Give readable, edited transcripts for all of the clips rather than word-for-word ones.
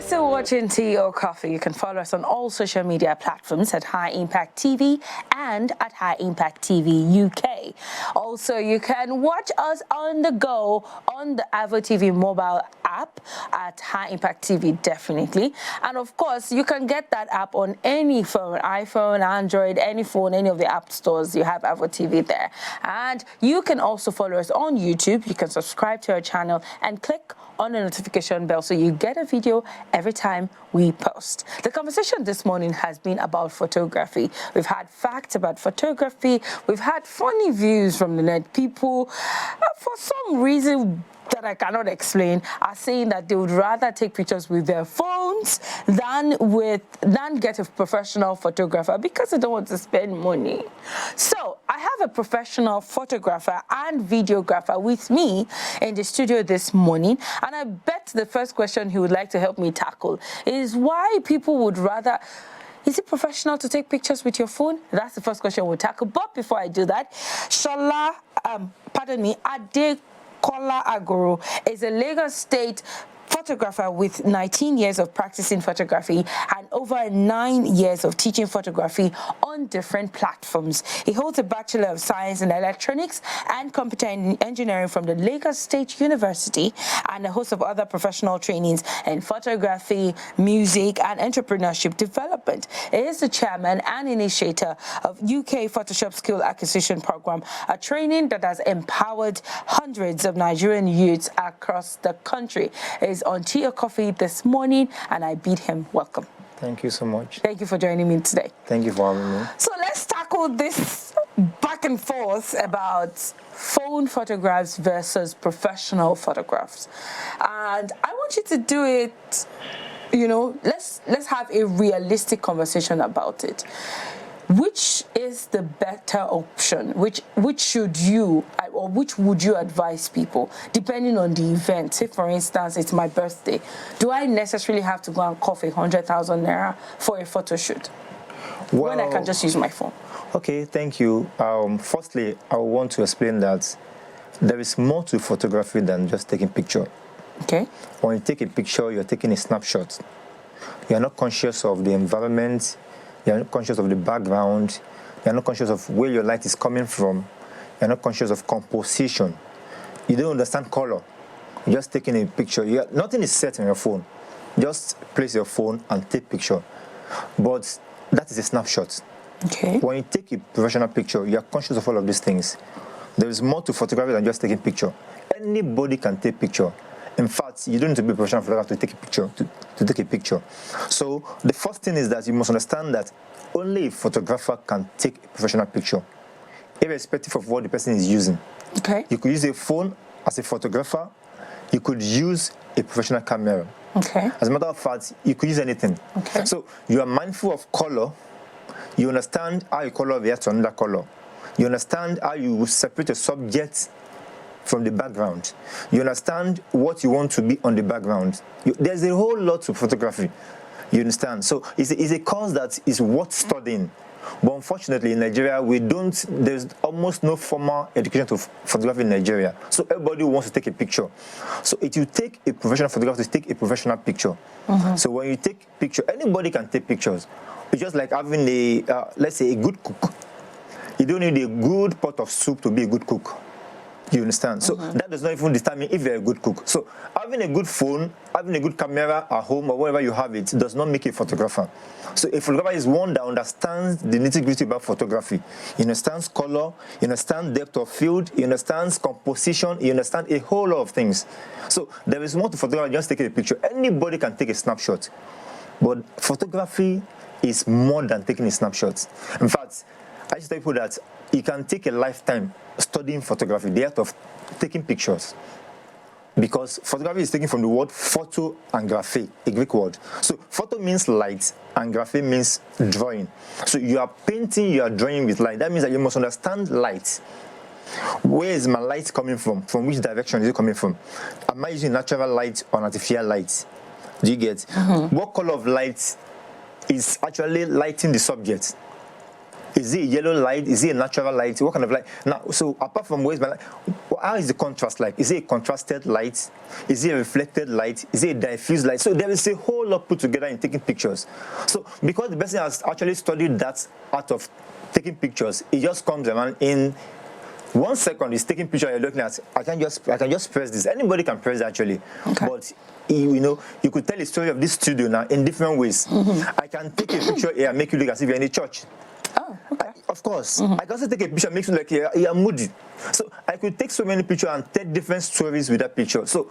still watching Tea or Coffee, you can follow us on all social media platforms at High Impact TV and at High Impact TV UK. Also, you can watch us on the go on the Avo TV mobile app at High Impact TV, definitely. And of course, you can get that app on any phone, iPhone, Android, any phone, any of the app stores. You have Avo TV there. And you can also follow us on YouTube. You can subscribe to our channel and click on the notification bell so you get a video every time we post. The conversation this morning has been about photography. We've had facts about photography. We've had funny views from the net. People, for some reason that I cannot explain, are saying that they would rather take pictures with their phones than get a professional photographer because they don't want to spend money. So I have a professional photographer and videographer with me in the studio this morning, and I bet the first question he would like to help me tackle is why people would rather. Is it professional to take pictures with your phone? That's the first question we'll tackle. But before I do that, Shola, Adekola Agoro is a Lagos State photographer with 19 years of practicing photography and over 9 years of teaching photography on different platforms. He holds a Bachelor of Science in Electronics and Computer Engineering from the Lagos State University and a host of other professional trainings in photography, music, and entrepreneurship development. He is the chairman and initiator of UK Photoshop Skill Acquisition Program, a training that has empowered hundreds of Nigerian youths across the country. He is on Tea or Coffee this morning, and I bid him welcome. Thank you so much. Thank you for joining me today. Thank you for having me. So let's tackle this back and forth about phone photographs versus professional photographs. And I want you to do it, let's have a realistic conversation about it. Which is the better option? Which should you, or which would you advise people, depending on the event? Say, for instance, it's my birthday. Do I necessarily have to go and cough 100,000 naira for a photo shoot when I can just use my phone? Okay, thank you. Firstly, I want to explain that there is more to photography than just taking a picture. Okay. When you take a picture, you're taking a snapshot. You're not conscious of the environment. You're not conscious of the background. You're not conscious of where your light is coming from. You're not conscious of composition. You don't understand color. You're just taking a picture. Nothing is set on your phone. Just place your phone and take picture. But that is a snapshot. Okay. When you take a professional picture, you're conscious of all of these things. There is more to photography than just taking picture. Anybody can take picture. In fact, you don't need to be a professional photographer to take a picture. To take a picture. So the first thing is that you must understand that only a photographer can take a professional picture, irrespective of what the person is using. Okay. You could use a phone as a photographer. You could use a professional camera. Okay. As a matter of fact, you could use anything. Okay. So you are mindful of color. You understand how a color reacts to another color. You understand how you separate a subject from the background. You understand what you want to be on the background. There's a whole lot to photography. You understand? So it's a course that is worth studying. But unfortunately, in Nigeria, there's almost no formal education to photography in Nigeria. So everybody wants to take a picture. So if you take a professional photographer to take a professional picture. So when you take picture, anybody can take pictures. It's just like having let's say, a good cook. You don't need a good pot of soup to be a good cook. You understand? So that does not even determine if you're a good cook. So having a good phone, having a good camera at home or wherever you have it does not make you a photographer. So a photographer is one that understands the nitty-gritty about photography. He understands color, he understands depth of field, he understands composition, he understands a whole lot of things. So there is more to photography than just taking a picture. Anybody can take a snapshot. But photography is more than taking a snapshot. In fact, I just tell people that you can take a lifetime studying photography, the art of taking pictures. Because photography is taken from the word photo and graphe, a Greek word. So photo means light and graphe means drawing. So you are painting, you are drawing with light. That means that you must understand light. Where is my light coming from? From which direction is it coming from? Am I using natural light or artificial light? Do you get? What color of light is actually lighting the subject? Is it a yellow light? Is it a natural light? What kind of light? Now, so apart from where is my light, how is the contrast like? Is it a contrasted light? Is it a reflected light? Is it a diffuse light? So there is a whole lot put together in taking pictures. So because the person has actually studied that art of taking pictures, it just comes around in 1 second. He's taking picture. You're looking at. I can just press this. Anybody can press actually, but you could tell the story of this studio now in different ways. I can take a picture here and make you look as if you're in a church. Oh, okay. Of course. I can also take a picture and make you look like you're moody. So I could take so many pictures and tell different stories with that picture. So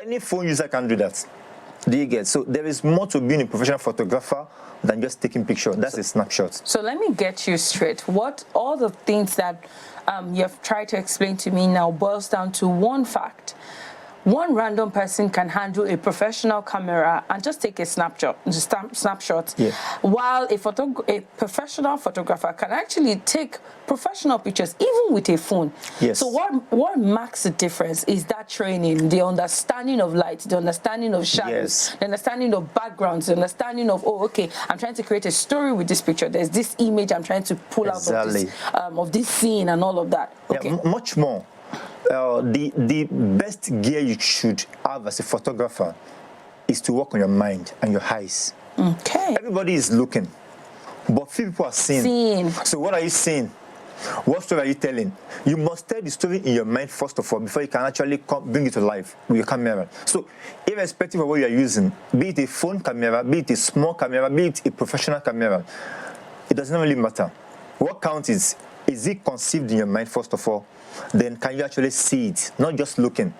any phone user can do that. Do you get? So there is more to being a professional photographer than just taking pictures. That's a snapshot. So let me get you straight. What all the things that you have tried to explain to me now boils down to one fact. One random person can handle a professional camera and just take a snapshot, Yeah. while a professional photographer can actually take professional pictures even with a phone. Yes. So what marks the difference is that training, the understanding of light, the understanding of shadows, Yes. the understanding of backgrounds, the understanding of, oh, okay, I'm trying to create a story with this picture. There's this image I'm trying to pull out of this scene and all of that. Okay. Yeah, much more. The best gear you should have as a photographer is to work on your mind and your eyes. Okay. Everybody is looking, but few people are seeing. So what are you seeing? What story are you telling? You must tell the story in your mind first of all before you can actually bring it to life with your camera. So irrespective of what you are using, be it a phone camera, be it a small camera, be it a professional camera, it doesn't really matter. What counts is it conceived in your mind first of all? Then can you actually see it, not just looking?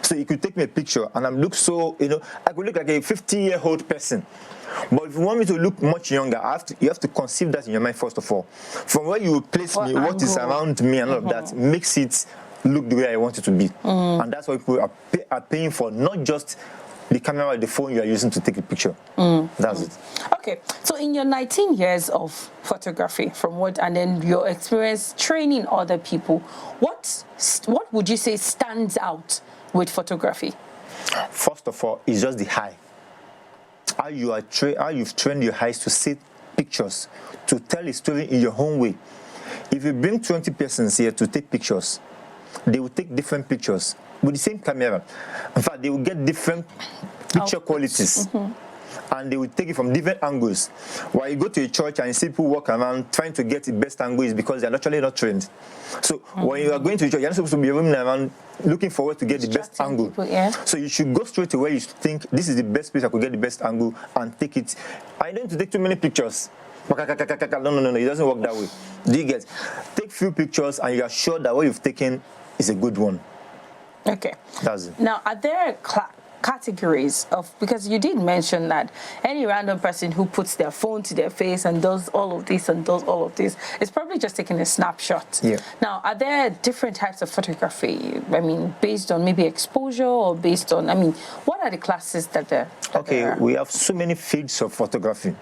So you could take me a picture and I'm look so, I could look like a 50-year-old person. But if you want me to look much younger, you have to conceive that in your mind first of all. From where you place me, what is around me and all of that makes it look the way I want it to be. And that's what people are paying for, not just the camera or the phone you are using to take a picture. That's it. Okay, so in your 19 years of photography, and then your experience training other people, what would you say stands out with photography? First of all, it's just the eye. How you've trained your eyes to see pictures, to tell a story in your own way. If you bring 20 persons here to take pictures, they will take different pictures with the same camera. In fact, they will get different picture qualities. And they will take it from different angles. While you go to a church and you see people walk around trying to get the best angle is because they're actually not trained. So when you are going to a church, you're not supposed to be roaming around looking forward to get the best angle. So you should go straight to where you think this is the best place I could get the best angle and take it. I don't need to take too many pictures. No, it doesn't work that way. Do you get? Take few pictures and you are sure that what you've taken is a good one. Okay. That's it. Now, are there categories of, because you did mention that any random person who puts their phone to their face and does all of this and does all of this is probably just taking a snapshot. Yeah. Now, are there different types of photography? I mean, based on maybe exposure or based on, what are the classes that there are? Okay, we have so many fields of photography.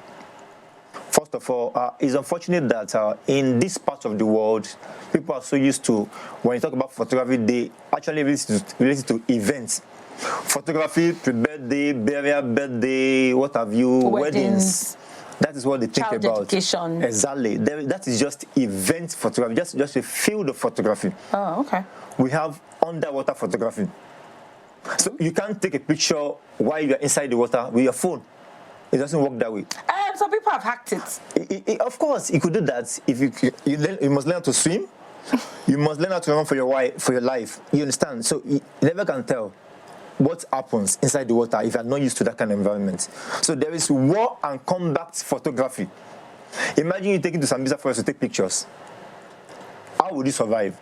First of all, it's unfortunate that in this part of the world, people are so used to, when you talk about photography, they actually relate it to events. Photography, pre-birthday, burial, birthday, what have you, weddings. That is what they think Child about. Education. Exactly. That is just event photography, just a field of photography. Oh, okay. We have underwater photography. So you can't take a picture while you're inside the water with your phone. It doesn't work that way. Some people have hacked it. Of course, you could do that. If you must learn how to swim. You must learn how to run for your life. You understand? So you never can tell what happens inside the water if you are not used to that kind of environment. So there is war and combat photography. Imagine you taking to Sambisa Forest to take pictures. How would you survive?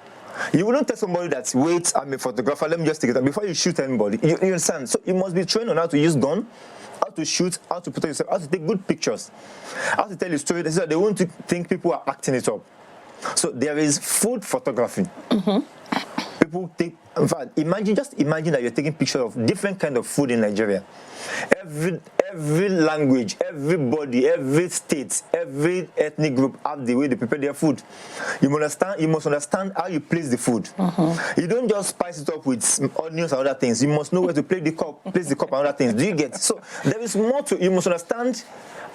You wouldn't tell somebody that, wait, I'm a photographer, let me just take it. Before you shoot anybody, you understand? So you must be trained on how to use gun, how to shoot, how to protect yourself, how to take good pictures, how to tell a story. They won't think people are acting it up. So there is food photography. People take, in fact, imagine that you're taking pictures of different kind of food in Nigeria. Every language, everybody, every state, every ethnic group have the way they prepare their food. You must understand how you place the food. You don't just spice it up with onions and other things. You must know where to place the cup and other things. Do you get? So there is more to. You must understand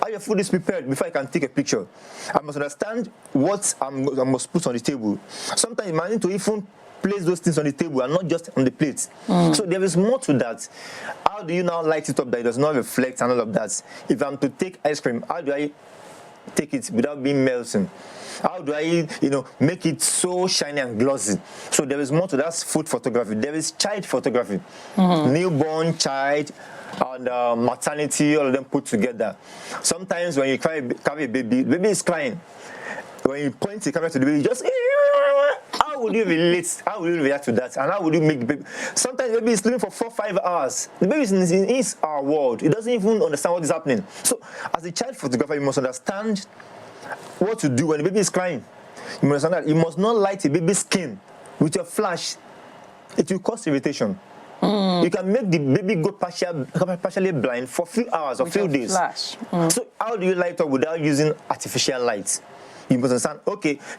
how your food is prepared before I can take a picture. I must understand what I must put on the table. Sometimes I need to even place those things on the table and not just on the plate. So there is more to that. How do you now light it up that it does not reflect and all of that? If I'm to take ice cream, how do I take it without being melting? How do I, make it so shiny and glossy? So there is more to that food photography. There is child photography, newborn, child, and maternity, all of them put together. Sometimes when you carry a baby, the baby is crying. When you point the camera to the baby, just how would you relate? How would you react to that? And how would you make the baby? Sometimes the baby is sleeping for 4-5 hours. The baby is in his world. He doesn't even understand what is happening. So, as a child photographer, you must understand what to do when the baby is crying. You must understand that you must not light a baby's skin with your flash. It will cause irritation. You can make the baby go partially blind for a few hours or with few days. Flash. So how do you light up without using artificial light? You must understand,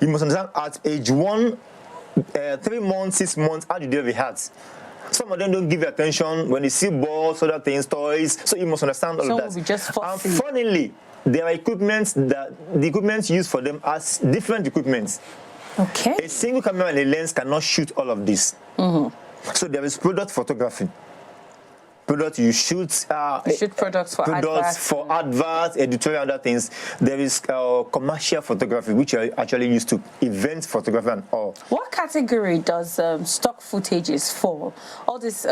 you must understand at age 1, 3 months, 6 months, how do you deal with heart? Some of them don't give you attention when they see balls, other things, toys. So you must understand all of that. Will be just and funnily, there are equipments that the equipment used for them as different equipments. Okay. A single camera and a lens cannot shoot all of this. So there is product photography. Product you shoot. You shoot products for adverts, editorial, other things. There is commercial photography, which are actually used to event photography and all. What category does stock footages fall? All these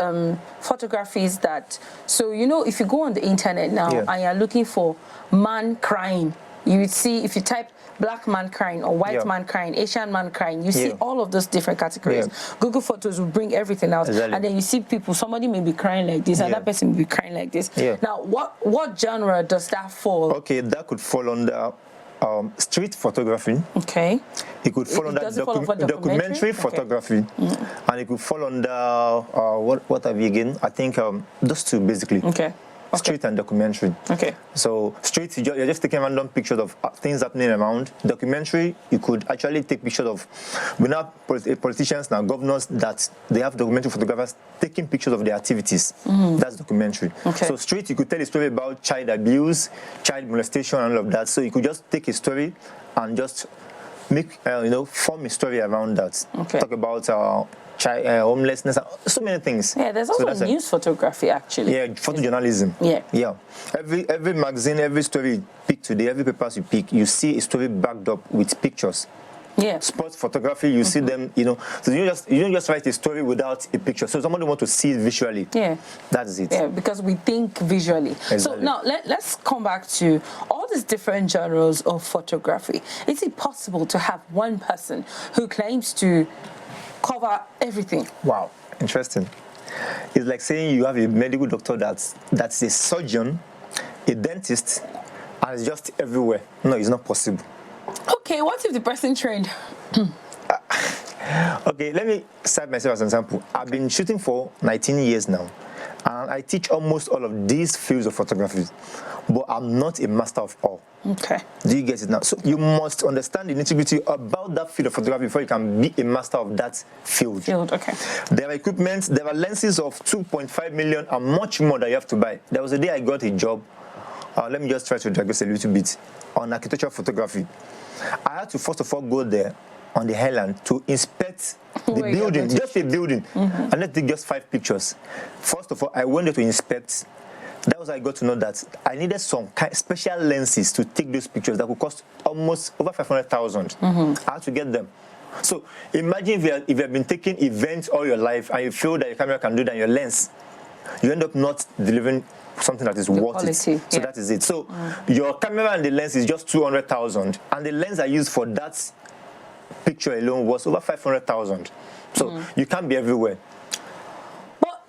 photographies that, so if you go on the internet now and you're looking for man crying, you would see, if you type black man crying or white man crying, Asian man crying, you see all of those different categories. Google Photos will bring everything out. And then you see people, somebody may be crying like this, another person may be crying like this. Now, what genre does that fall? Okay, that could fall under street photography. Okay. It could fall under documentary photography. And it could fall under, what have you again? I think those two basically. Okay. Street and documentary. Okay. So street, you're just taking random pictures of things happening around. Documentary, you could actually take pictures of. We now politicians now, governors, that they have documentary photographers taking pictures of their activities. That's documentary. Okay. So street, you could tell a story about child abuse, child molestation, and all of that. So you could just take a story and just make form a story around that. Okay. Talk about homelessness, so many things. Yeah, there's also news photography actually. Yeah, photojournalism. Yeah. Every magazine, every story you pick today, every paper you pick, you see a story backed up with pictures. Yeah. Sports photography, you see them, So you don't just write a story without a picture. So somebody wants to see it visually. Yeah. That's it. Yeah, because we think visually. Exactly. So now let's come back to all these different genres of photography. Is it possible to have one person who claims to cover everything? Wow, interesting. It's like saying you have a medical doctor that's a surgeon, a dentist, and it's just everywhere. No, it's not possible. Okay, what if the person trained? Okay, let me cite myself as an example. I've been shooting for 19 years now, and I teach almost all of these fields of photography, but I'm not a master of all. Okay. Do you get it now? So you must understand the nitty-gritty about that field of photography before you can be a master of that field. Okay. There are equipment, there are lenses of 2.5 million and much more that you have to buy. There was a day I got a job. Let me just try to digress a little bit on architectural photography. I had to first of all go there on the island to inspect the building, just a building, and not take just 5 pictures. First of all, I went there to inspect. That was how I got to know that I needed some special lenses to take those pictures that would cost almost over 500,000. I had to get them. So imagine if you have been taking events all your life and you feel that your camera can do that, your lens, you end up not delivering something that is worth it. So that is it. So your camera and the lens is just 200,000, and the lens I used for that picture alone was over 500,000. So you can't be everywhere.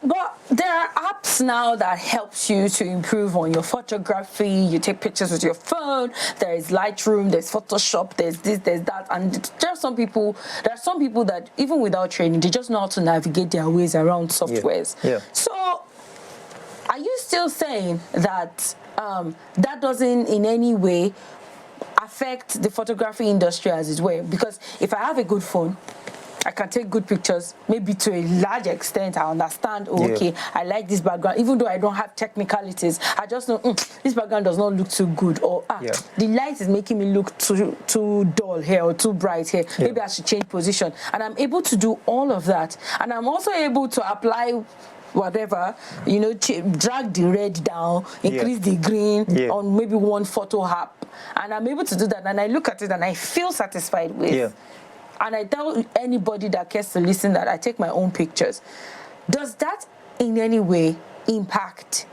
But there are apps now that helps you to improve on your photography. You take pictures with your phone. There is Lightroom, there's Photoshop, there's this, there's that. And there are some people that even without training, they just know how to navigate their ways around softwares. Yeah. So are you still saying that that doesn't in any way affect the photography industry as it were? Because if I have a good phone, I can take good pictures, maybe to a large extent. I understand, Yeah. okay, I like this background, even though I don't have technicalities. I just know this background does not look too good, or the light is making me look too dull here or too bright here. Yeah. Maybe I should change position. And I'm able to do all of that. And I'm also able to apply whatever, you know, drag the red down, increase the green on maybe one photo app. And I'm able to do that. And I look at it and I feel satisfied with. Yeah. And I tell anybody that cares to listen that I take my own pictures. Does that in any way impact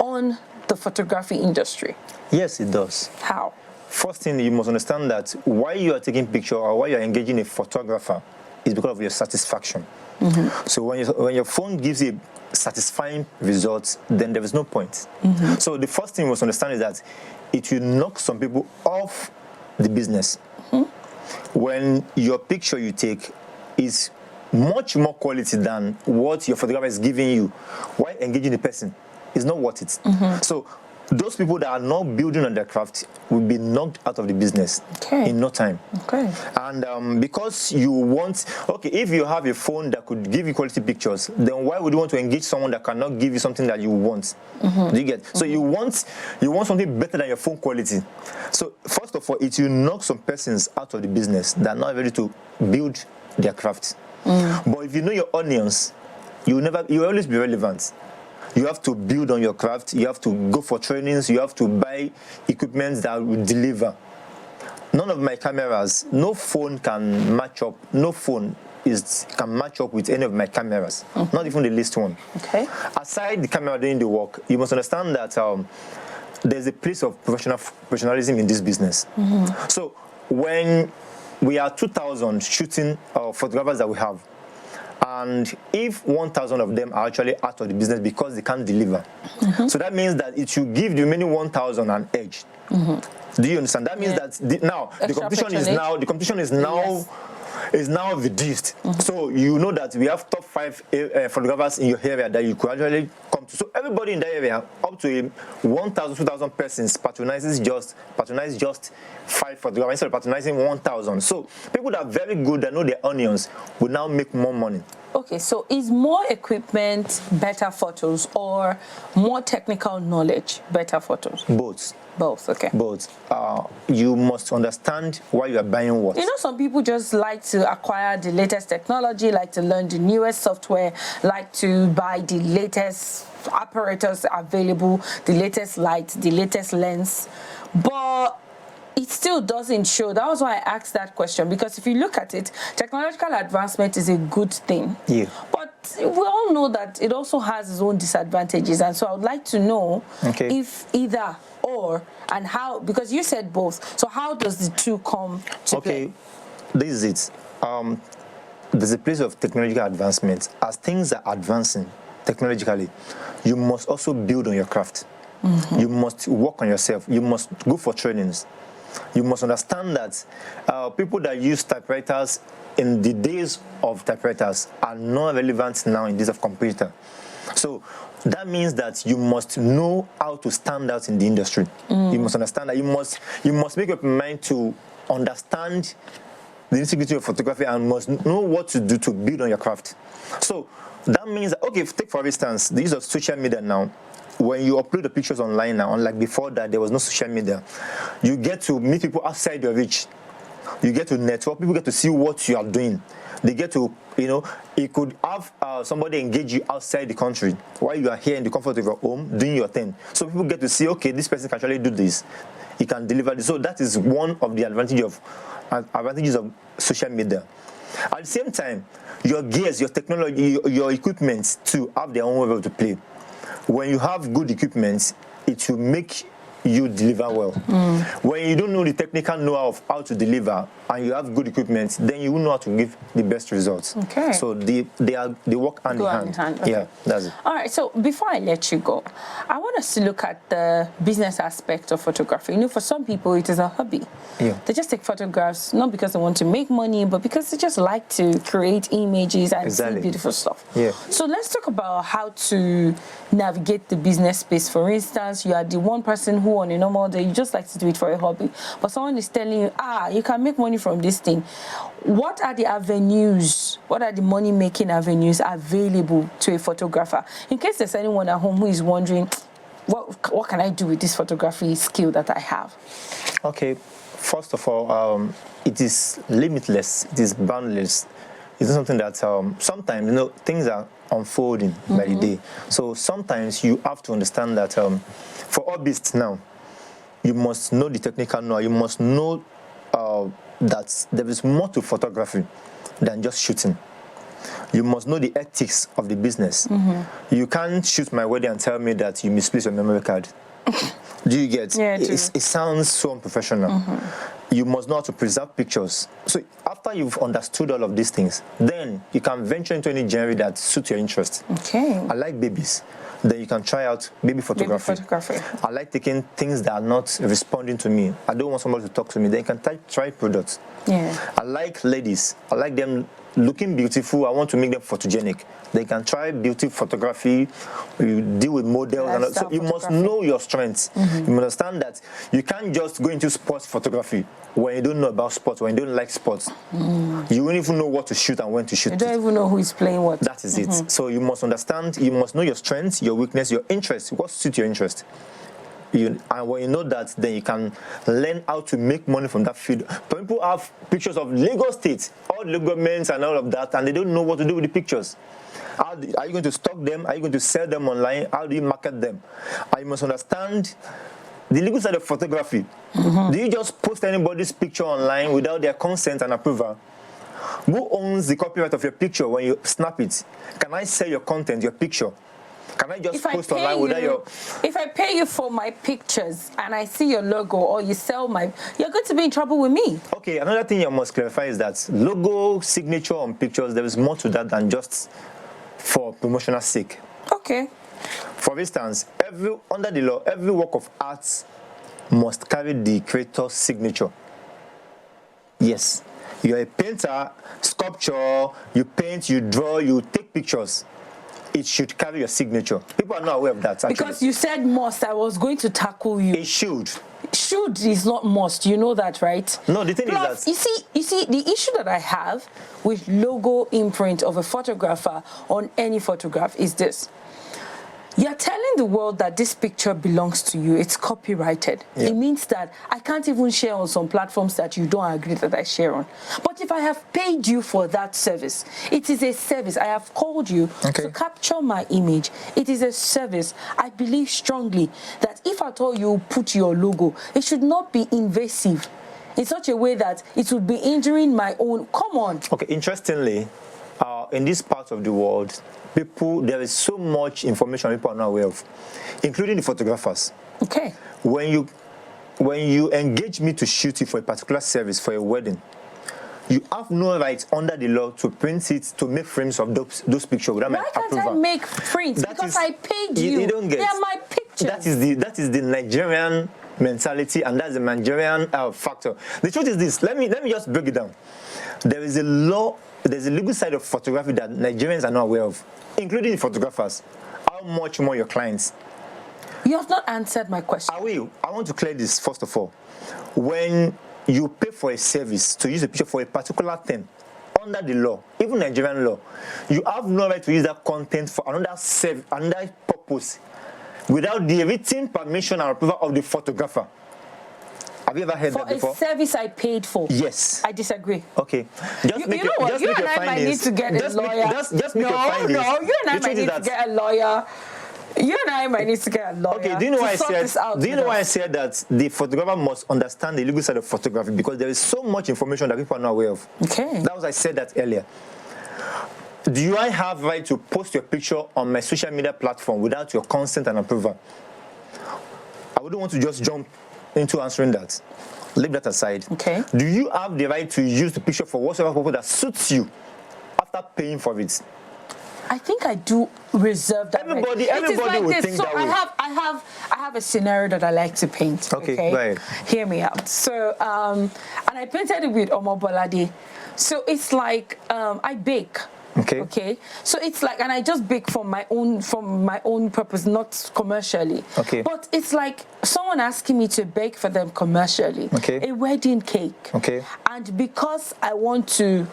on the photography industry? Yes, it does. How? First thing, you must understand that why you are taking picture or why you are engaging a photographer is because of your satisfaction. So when your phone gives you satisfying results, then there is no point. So the first thing you must understand is that it will knock some people off the business. When your picture you take is much more quality than what your photographer is giving you, why engaging the person is not worth it. So those people that are not building on their craft will be knocked out of the business in no time. And because you want, if you have a phone that could give you quality pictures, then why would you want to engage someone that cannot give you something that you want? Do you get? So you want something better than your phone quality. So first of all, it will knock some persons out of the business that are not ready to build their craft. But if you know your audience, you will always be relevant. You have to build on your craft. You have to go for trainings. You have to buy equipment that will deliver. None of my cameras, no phone can match up. No phone can match up with any of my cameras. Not even the least one. Aside the camera doing the work, you must understand that there's a place of professionalism in this business. So when we are 2,000 shooting photographers that we have, and if 1,000 of them are actually out of the business because they can't deliver, so that means that it should give the remaining 1,000 an edge. Do you understand? That means that the competition is now reduced. So you know that we have top 5 photographers in your area that you could actually come to. So everybody in that area, up to 1,000, 2,000 persons, patronize just 5 photographers instead of patronizing 1,000. So people that are very good, that know their onions, will now make more money. Okay, so is more equipment better photos or more technical knowledge better photos? Both. Both, okay. Both. You must understand why you are buying what. You know, some people just like to acquire the latest technology, like to learn the newest software, like to buy the latest apparatus available, the latest light, the latest lens. But it still doesn't show. That was why I asked that question, because if you look at it, technological advancement is a good thing. Yeah. But we all know that it also has its own disadvantages, and so I would like to know if either or, and how, because you said both. So how does the two come to play? This is it. There's a place of technological advancement. As things are advancing technologically, you must also build on your craft. You must work on yourself. You must go for trainings. You must understand that people that use typewriters in the days of typewriters are not relevant now in days of computer. So that means that you must know how to stand out in the industry. You must understand that you must make up your mind to understand the nitty-gritty of photography and must know what to do to build on your craft. So that means that, take for instance the use of social media now. When you upload the pictures online now, unlike before that there was no social media, you get to meet people outside your reach. You get to network, people get to see what you are doing. They get to, it could have somebody engage you outside the country while you are here in the comfort of your home doing your thing. So people get to see, this person can actually do this. He can deliver this. So that is one of the advantages of social media. At the same time, your gears, your technology, your equipment too have their own role to play. When you have good equipment, it will make you deliver well. When you don't know the technical know-how of how to deliver and you have good equipment, then you will know how to give the best results. So they work hand in hand. Yeah, that's it. All right, so before I let you go, I want us to look at the business aspect of photography. For some people it is a hobby. They just take photographs not because they want to make money, but because they just like to create images and see beautiful stuff. So let's talk about how to navigate the business space. For instance, you are the one person who do on a normal day. You just like to do it for a hobby. But someone is telling you, you can make money from this thing. What are the avenues? What are the money-making avenues available to a photographer? In case there's anyone at home who is wondering, what can I do with this photography skill that I have? Okay, first of all, it is limitless. It is boundless. It's not something that sometimes things are unfolding by the day. So sometimes you have to understand that for hobbyists now, you must know the technical know. You must know that there is more to photography than just shooting. You must know the ethics of the business. You can't shoot my wedding and tell me that you misplaced your memory card. Do you get? Yeah, it sounds so unprofessional. You must know how to preserve pictures. So after you've understood all of these things, then you can venture into any genre that suits your interest. Okay. I like babies. Then you can try out baby photography. I like taking things that are not responding to me. I don't want somebody to talk to me. Then you can try products. Yeah. I like ladies. I like them looking beautiful. I want to make them photogenic. They can try beauty photography. You deal with models. And so you must know your strengths. You must understand that you can't just go into sports photography when you don't know about sports, when you don't like sports. You won't even know what to shoot and when to shoot. You don't even know who is playing what. That is it. So you must understand, you must know your strengths, your weakness, your interest, what suits your interest. And when you know that, then you can learn how to make money from that field. But people have pictures of Lagos State, all the governments and all of that, and they don't know what to do with the pictures. Are you going to stock them? Are you going to sell them online? How do you market them? And you must understand the legal side of photography. Do you just post anybody's picture online without their consent and approval? Who owns the copyright of your picture when you snap it? Can I sell your content, your picture? Can I just post online without your... If I pay you for my pictures and I see your logo or you sell you're going to be in trouble with me. Okay, another thing you must clarify is that logo, signature on pictures, there is more to that than just for promotional sake. Okay. For instance, under the law, every work of art must carry the creator's signature. Yes. You're a painter, sculpture, you paint, you draw, you take pictures. It should carry your signature. People are not aware of that, actually. Because you said must, I was going to tackle you. It should. Should is not must. You know that, right? No, the thing is that... You see, the issue that I have with logo imprint of a photographer on any photograph is this. You're telling the world that this picture belongs to you. It's copyrighted. Yeah. It means that I can't even share on some platforms that you don't agree that I share on. But if I have paid you for that service, it is a service. I have called you to capture my image. It is a service. I believe strongly that if at all you put your logo, it should not be invasive in such a way that it would be injuring my own. Come on. Okay, interestingly, in this part of the world, there is so much information people are not aware of, including the photographers. Okay. When you engage me to shoot you for a particular service, for a wedding, you have no right under the law to print it, to make frames of those pictures without my approval. Why can't I make prints? Because I paid you. You don't get. They are my pictures. That is the Nigerian mentality, and that's the Nigerian factor. The truth is this. Let me just break it down. There is a law. There's a legal side of photography that Nigerians are not aware of, including the photographers. How much more your clients? You have not answered my question. I want to clear this first of all. When you pay for a service to use a picture for a particular thing, under the law, even Nigerian law, you have no right to use that content for another purpose without the written permission and approval of the photographer. Have you ever heard that before? For a service I paid for. Yes. I disagree. Okay. You know what? You and I might need to get a lawyer. No, you and I might need to get a lawyer. You and I might need to get a lawyer. Okay, do you know why I said that the photographer must understand the legal side of photography? Because there is so much information that people are not aware of. Okay. That was I said that earlier. Do I have right to post your picture on my social media platform without your consent and approval? I wouldn't want to just jump into answering that. Leave that aside. Okay. Do you have the right to use the picture for whatever purpose that suits you after paying for it? I think I do reserve that. Everybody would think that way. I have a scenario that I like to paint. Okay. Right. Hear me out. So and I painted it with Omo Bolade. So it's like I bake. Okay. Okay. So it's like, and I just bake for my own purpose, not commercially. Okay. But it's like someone asking me to bake for them commercially. Okay. A wedding cake. Okay. And because I want to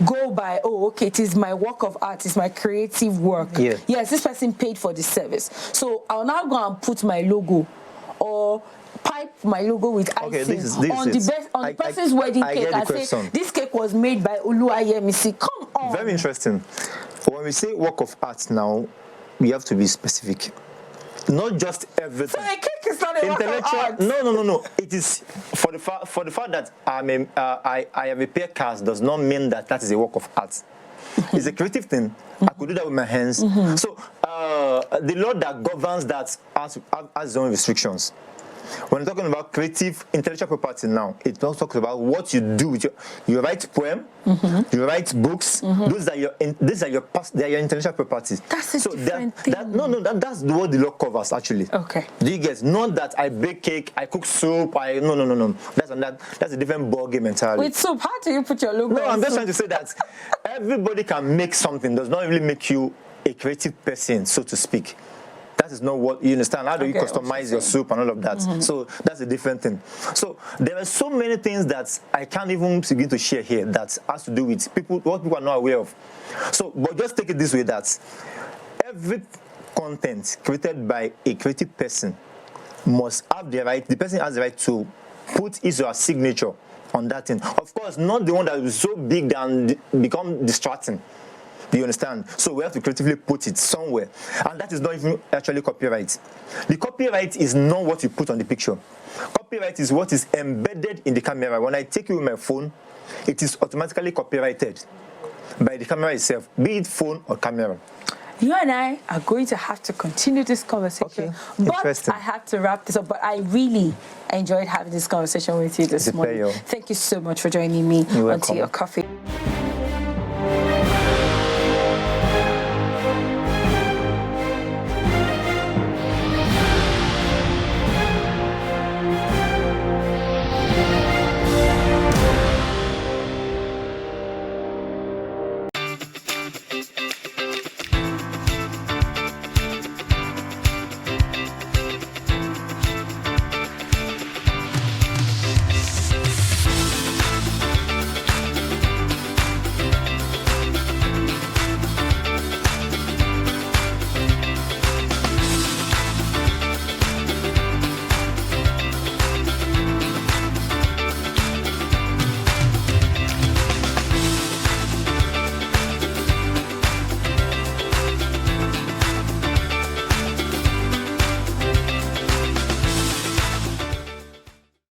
go by, oh, okay, it is my work of art, it's my creative work. Yeah. Yes, this person paid for the service. So I'll now go and put my logo or pipe my logo with icing on the person's wedding cake and say, this cake was made by Oluwayemisi. Come on. Very interesting. When we say work of art now, we have to be specific. Not just everything. So a cake is not a work of art. No. It is for the fact that I have a pear cast does not mean that that is a work of art. It's a creative thing. I could do that with my hands. So the law that governs that has its own restrictions. When we're talking about creative intellectual property now, it also talks about what you do with you write poem, you write books. These are your intellectual properties. That's a different thing. That's what the law covers actually. Okay. Do you get? Not that I bake cake, I cook soup. No. That's a different ball game entirely. With soup, how do you put your logo? No, I'm just trying to say that everybody can make something. Does not really make you a creative person, so to speak. That is not what you understand. How do you customize your soup and all of that? So that's a different thing. So there are so many things that I can't even begin to share here that has to do with what people are not aware of. So, but just take it this way, that every content created by a creative person must have the right, the person has the right to put his or her signature on that thing. Of course, not the one that is so big and become distracting. Do you understand? So we have to creatively put it somewhere. And that is not even actually copyright. The copyright is not what you put on the picture. Copyright is what is embedded in the camera. When I take you with my phone, it is automatically copyrighted by the camera itself, be it phone or camera. You and I are going to have to continue this conversation. Okay. But I have to wrap this up. But I really enjoyed having this conversation with you this morning. Thank you so much for joining me on Tea or Coffee.